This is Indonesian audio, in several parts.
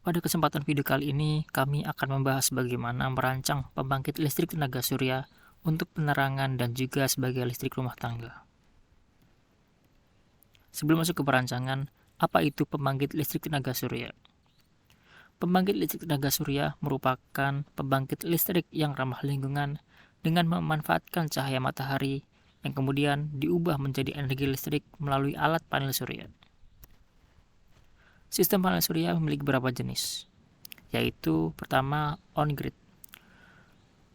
Pada kesempatan video kali ini, kami akan membahas bagaimana merancang pembangkit listrik tenaga surya untuk penerangan dan juga sebagai listrik rumah tangga. Sebelum masuk ke perancangan, apa itu pembangkit listrik tenaga surya? Pembangkit listrik tenaga surya merupakan pembangkit listrik yang ramah lingkungan dengan memanfaatkan cahaya matahari yang kemudian diubah menjadi energi listrik melalui alat panel surya. Sistem panel surya memiliki beberapa jenis, yaitu pertama on-grid.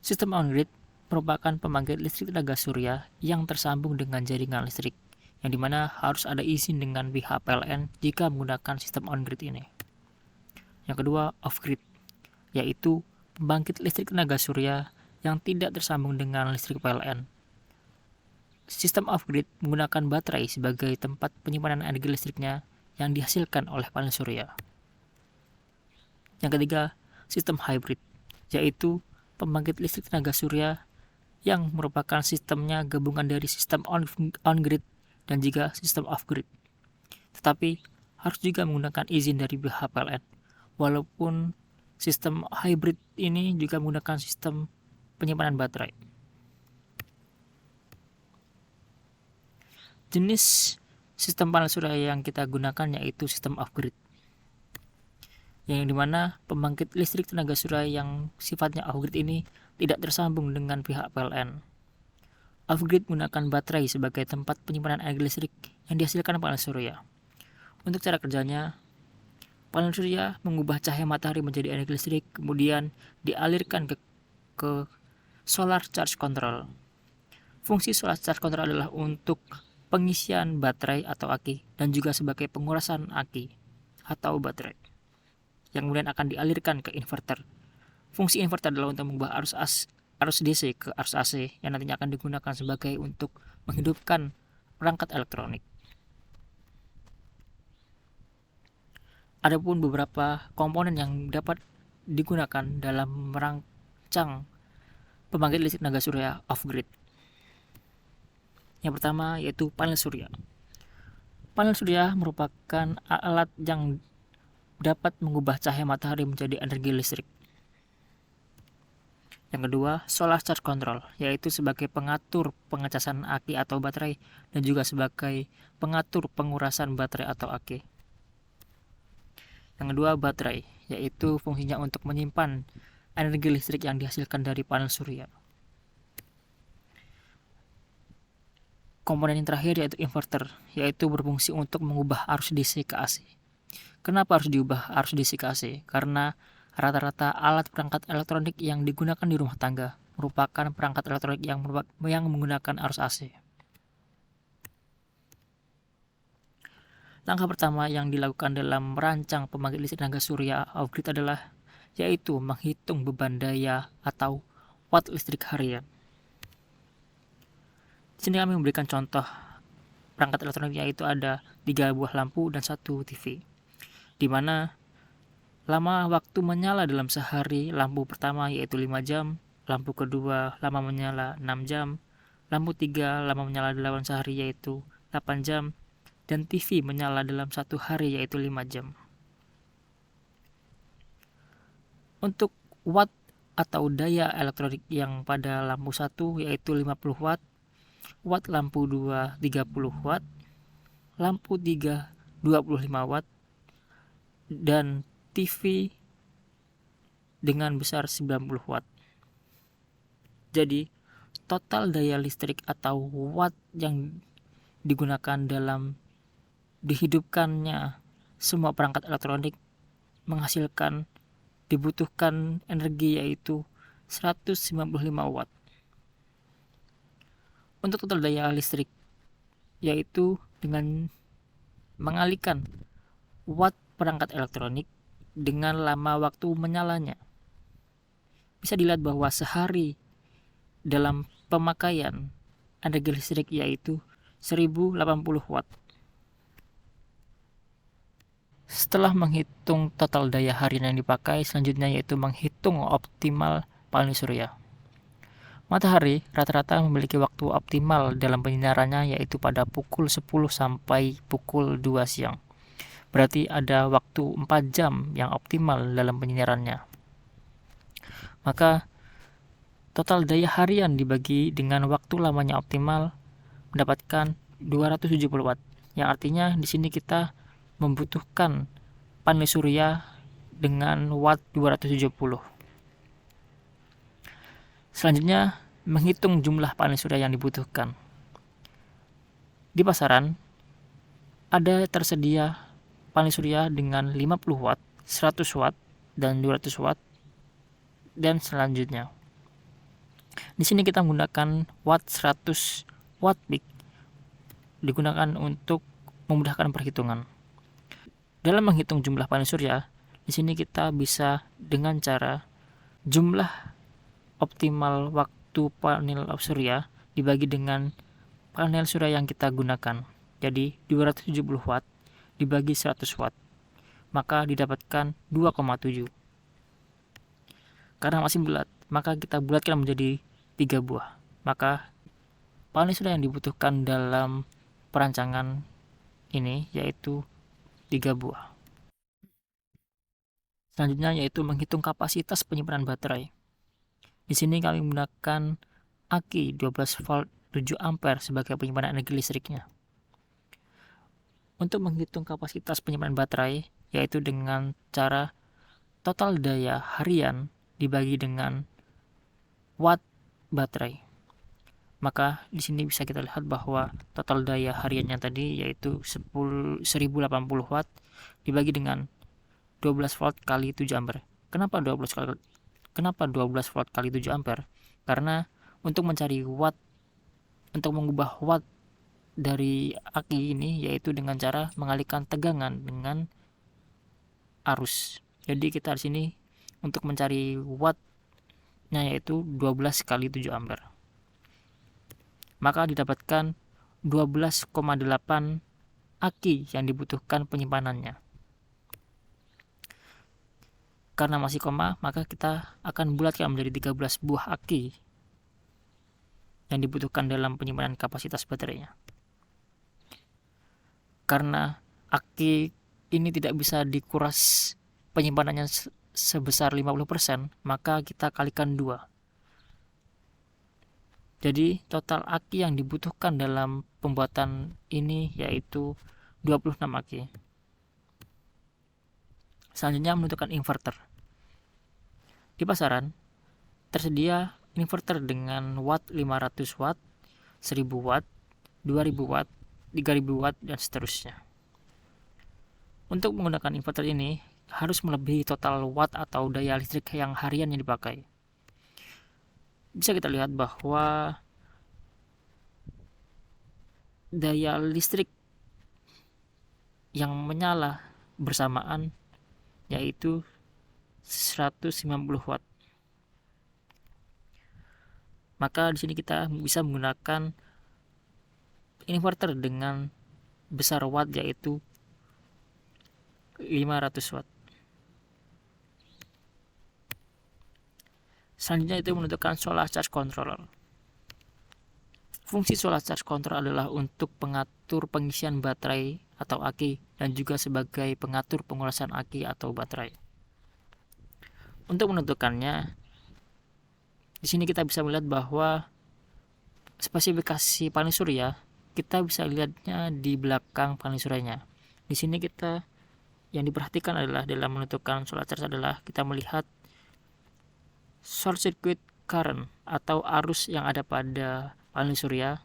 Sistem on-grid merupakan pembangkit listrik tenaga surya yang tersambung dengan jaringan listrik, yang dimana harus ada izin dengan pihak PLN jika menggunakan sistem on-grid ini. Yang kedua, off-grid, yaitu pembangkit listrik tenaga surya yang tidak tersambung dengan listrik PLN. Sistem off-grid menggunakan baterai sebagai tempat penyimpanan energi listriknya yang dihasilkan oleh panel surya. Yang ketiga, sistem hybrid, yaitu pembangkit listrik tenaga surya yang merupakan sistemnya gabungan dari sistem on-grid dan juga sistem off-grid. Tetapi harus juga menggunakan izin dari pihak PLN, walaupun sistem hybrid ini juga menggunakan sistem penyimpanan baterai. Jenis sistem panel surya yang kita gunakan yaitu sistem off-grid, yang dimana pembangkit listrik tenaga surya yang sifatnya off-grid ini tidak tersambung dengan pihak PLN. Off-grid menggunakan baterai sebagai tempat penyimpanan energi listrik yang dihasilkan panel surya. Untuk cara kerjanya, panel surya mengubah cahaya matahari menjadi energi listrik, kemudian dialirkan ke solar charge control. Fungsi solar charge control adalah untuk pengisian baterai atau aki dan juga sebagai pengurasan aki atau baterai yang kemudian akan dialirkan ke inverter. Fungsi inverter adalah untuk mengubah arus DC ke arus AC yang nantinya akan digunakan sebagai untuk menghidupkan perangkat elektronik. Adapun beberapa komponen yang dapat digunakan dalam merancang pembangkit listrik tenaga surya off-grid. Yang pertama yaitu panel surya. Panel surya merupakan alat yang dapat mengubah cahaya matahari menjadi energi listrik. Yang kedua, solar charge control, yaitu sebagai pengatur pengecasan aki atau baterai dan juga sebagai pengatur pengurasan baterai atau aki. Yang kedua, baterai, yaitu fungsinya untuk menyimpan energi listrik yang dihasilkan dari panel surya. Komponen yang terakhir yaitu inverter, yaitu berfungsi untuk mengubah arus DC ke AC. Kenapa harus diubah arus DC ke AC? Karena rata-rata alat perangkat elektronik yang digunakan di rumah tangga merupakan perangkat elektronik yang menggunakan arus AC. Langkah pertama yang dilakukan dalam merancang pembangkit listrik tenaga surya off-grid adalah yaitu menghitung beban daya atau watt listrik harian. Di sini kami memberikan contoh perangkat elektronik, yaitu ada 3 buah lampu dan 1 TV. Di mana lama waktu menyala dalam sehari lampu pertama yaitu 5 jam, lampu kedua lama menyala 6 jam, lampu 3 lama menyala dalam sehari yaitu 8 jam, dan TV menyala dalam 1 hari yaitu 5 jam. Untuk watt atau daya elektronik yang pada lampu 1 yaitu 50 watt, watt lampu 2 30 watt, lampu 3 25 watt, dan TV dengan besar 90 watt. Jadi total daya listrik atau watt yang digunakan dalam dihidupkannya semua perangkat elektronik dibutuhkan energi yaitu 195 watt. Untuk total daya listrik yaitu dengan mengalihkan watt perangkat elektronik dengan lama waktu menyalanya. Bisa dilihat bahwa sehari dalam pemakaian energi listrik yaitu 1080 watt. Setelah menghitung total daya harian yang dipakai, selanjutnya yaitu menghitung optimal panel surya. Matahari rata-rata memiliki waktu optimal dalam penyinarannya yaitu pada pukul 10 sampai pukul 2 siang. berarti ada waktu 4 jam yang optimal dalam penyinarannya. Maka total daya harian dibagi dengan waktu lamanya optimal mendapatkan 270 watt. Yang artinya di sini kita membutuhkan panel surya dengan watt 270. Selanjutnya, menghitung jumlah panel surya yang dibutuhkan. Di pasaran ada tersedia panel surya dengan 50 watt, 100 watt, dan 200 watt, dan selanjutnya. Di sini kita menggunakan watt 100 watt peak digunakan untuk memudahkan perhitungan. Dalam menghitung jumlah panel surya, di sini kita bisa dengan cara jumlah optimal waktu panel surya dibagi dengan panel surya yang kita gunakan. Jadi 270 watt dibagi 100 watt, maka didapatkan 2,7. Karena masih bulat, maka kita bulatkan menjadi 3 buah. Maka panel surya yang dibutuhkan dalam perancangan ini yaitu 3 buah. Selanjutnya yaitu menghitung kapasitas penyimpanan baterai. Di sini kami menggunakan aki 12 volt 7 ampere sebagai penyimpanan energi listriknya. Untuk menghitung kapasitas penyimpanan baterai yaitu dengan cara total daya harian dibagi dengan watt baterai. Maka di sini bisa kita lihat bahwa total daya hariannya tadi yaitu 1080 watt dibagi dengan 12 volt kali 7 ampere. Kenapa 12 volt kali 7 ampere? Karena untuk mencari watt, untuk mengubah watt dari aki ini yaitu dengan cara mengalihkan tegangan dengan arus. Jadi kita di sini untuk mencari wattnya yaitu 12 kali 7 ampere. Maka didapatkan 12,8 aki yang dibutuhkan penyimpanannya. Karena masih koma, maka kita akan bulatkan menjadi 13 buah aki yang dibutuhkan dalam penyimpanan kapasitas baterainya. Karena aki ini tidak bisa dikuras penyimpanannya sebesar 50%, maka kita kalikan 2. Jadi total aki yang dibutuhkan dalam pembuatan ini yaitu 26 aki. Selanjutnya menentukan inverter. Di pasaran tersedia inverter dengan watt 500 watt, 1000 watt, 2000 watt, 3000 watt, dan seterusnya. Untuk menggunakan inverter ini harus melebihi total watt atau daya listrik yang harian yang dipakai. Bisa kita lihat bahwa daya listrik yang menyala bersamaan yaitu 190 watt. Maka di sini kita bisa menggunakan inverter dengan besar watt yaitu 500 watt. Selanjutnya itu menentukan solar charge controller. Fungsi solar charge controller adalah untuk pengatur pengisian baterai atau aki dan juga sebagai pengatur pengurasan aki atau baterai. Untuk menentukannya, di sini kita bisa melihat bahwa spesifikasi panel surya kita bisa lihatnya di belakang panel suryanya. Di sini kita yang diperhatikan adalah dalam menentukan solar charge adalah kita melihat short circuit current atau arus yang ada pada panel surya.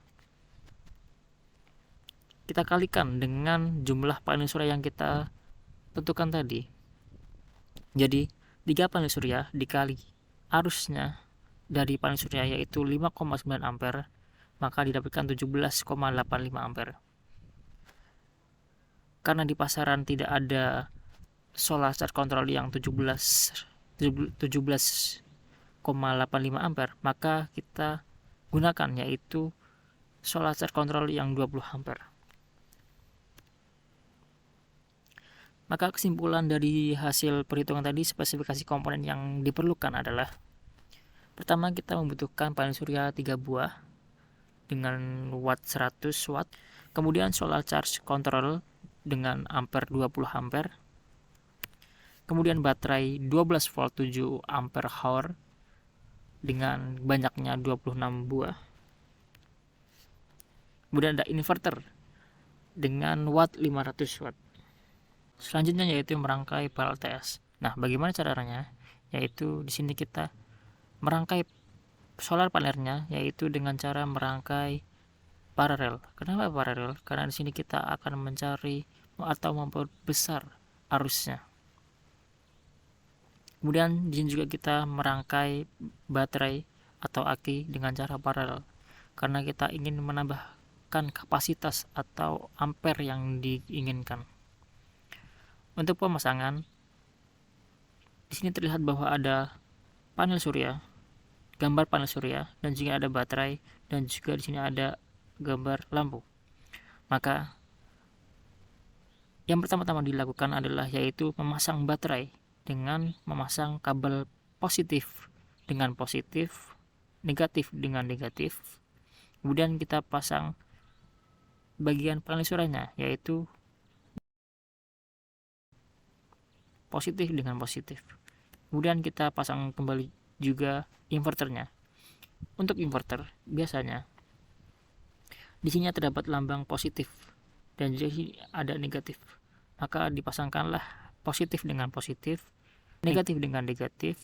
Kita kalikan dengan jumlah panel surya yang kita tentukan tadi. Jadi 3 panel surya dikali arusnya dari panel surya yaitu 5,9 ampere, maka didapatkan 17,85 ampere. Karena di pasaran tidak ada solar charge control yang 17,85 ampere, maka kita gunakan yaitu solar charge control yang 20 ampere. Maka kesimpulan dari hasil perhitungan tadi, spesifikasi komponen yang diperlukan adalah: pertama, kita membutuhkan panel surya 3 buah dengan watt 100 watt. Kemudian solar charge control dengan ampere 20 ampere. Kemudian baterai 12 volt 7 ampere hour dengan banyaknya 26 buah. Kemudian ada inverter dengan watt 500 watt. Selanjutnya yaitu merangkai PLTS. Nah, bagaimana caranya? Yaitu di sini kita merangkai solar panelnya yaitu dengan cara merangkai paralel. Kenapa paralel? Karena di sini kita akan mencari atau memperbesar arusnya. Kemudian di sini juga kita merangkai baterai atau aki dengan cara paralel karena kita ingin menambahkan kapasitas atau ampere yang diinginkan. Untuk pemasangan, di sini terlihat bahwa ada panel surya, gambar panel surya, dan juga ada baterai, dan juga di sini ada gambar lampu. Maka yang pertama-tama dilakukan adalah yaitu memasang baterai dengan memasang kabel positif dengan positif, negatif dengan negatif. Kemudian kita pasang bagian panel suryanya yaitu positif dengan positif. Kemudian kita pasang kembali juga inverternya. Untuk inverter biasanya di sini terdapat lambang positif dan jadi ada negatif. Maka dipasangkanlah positif dengan positif, negatif dengan negatif,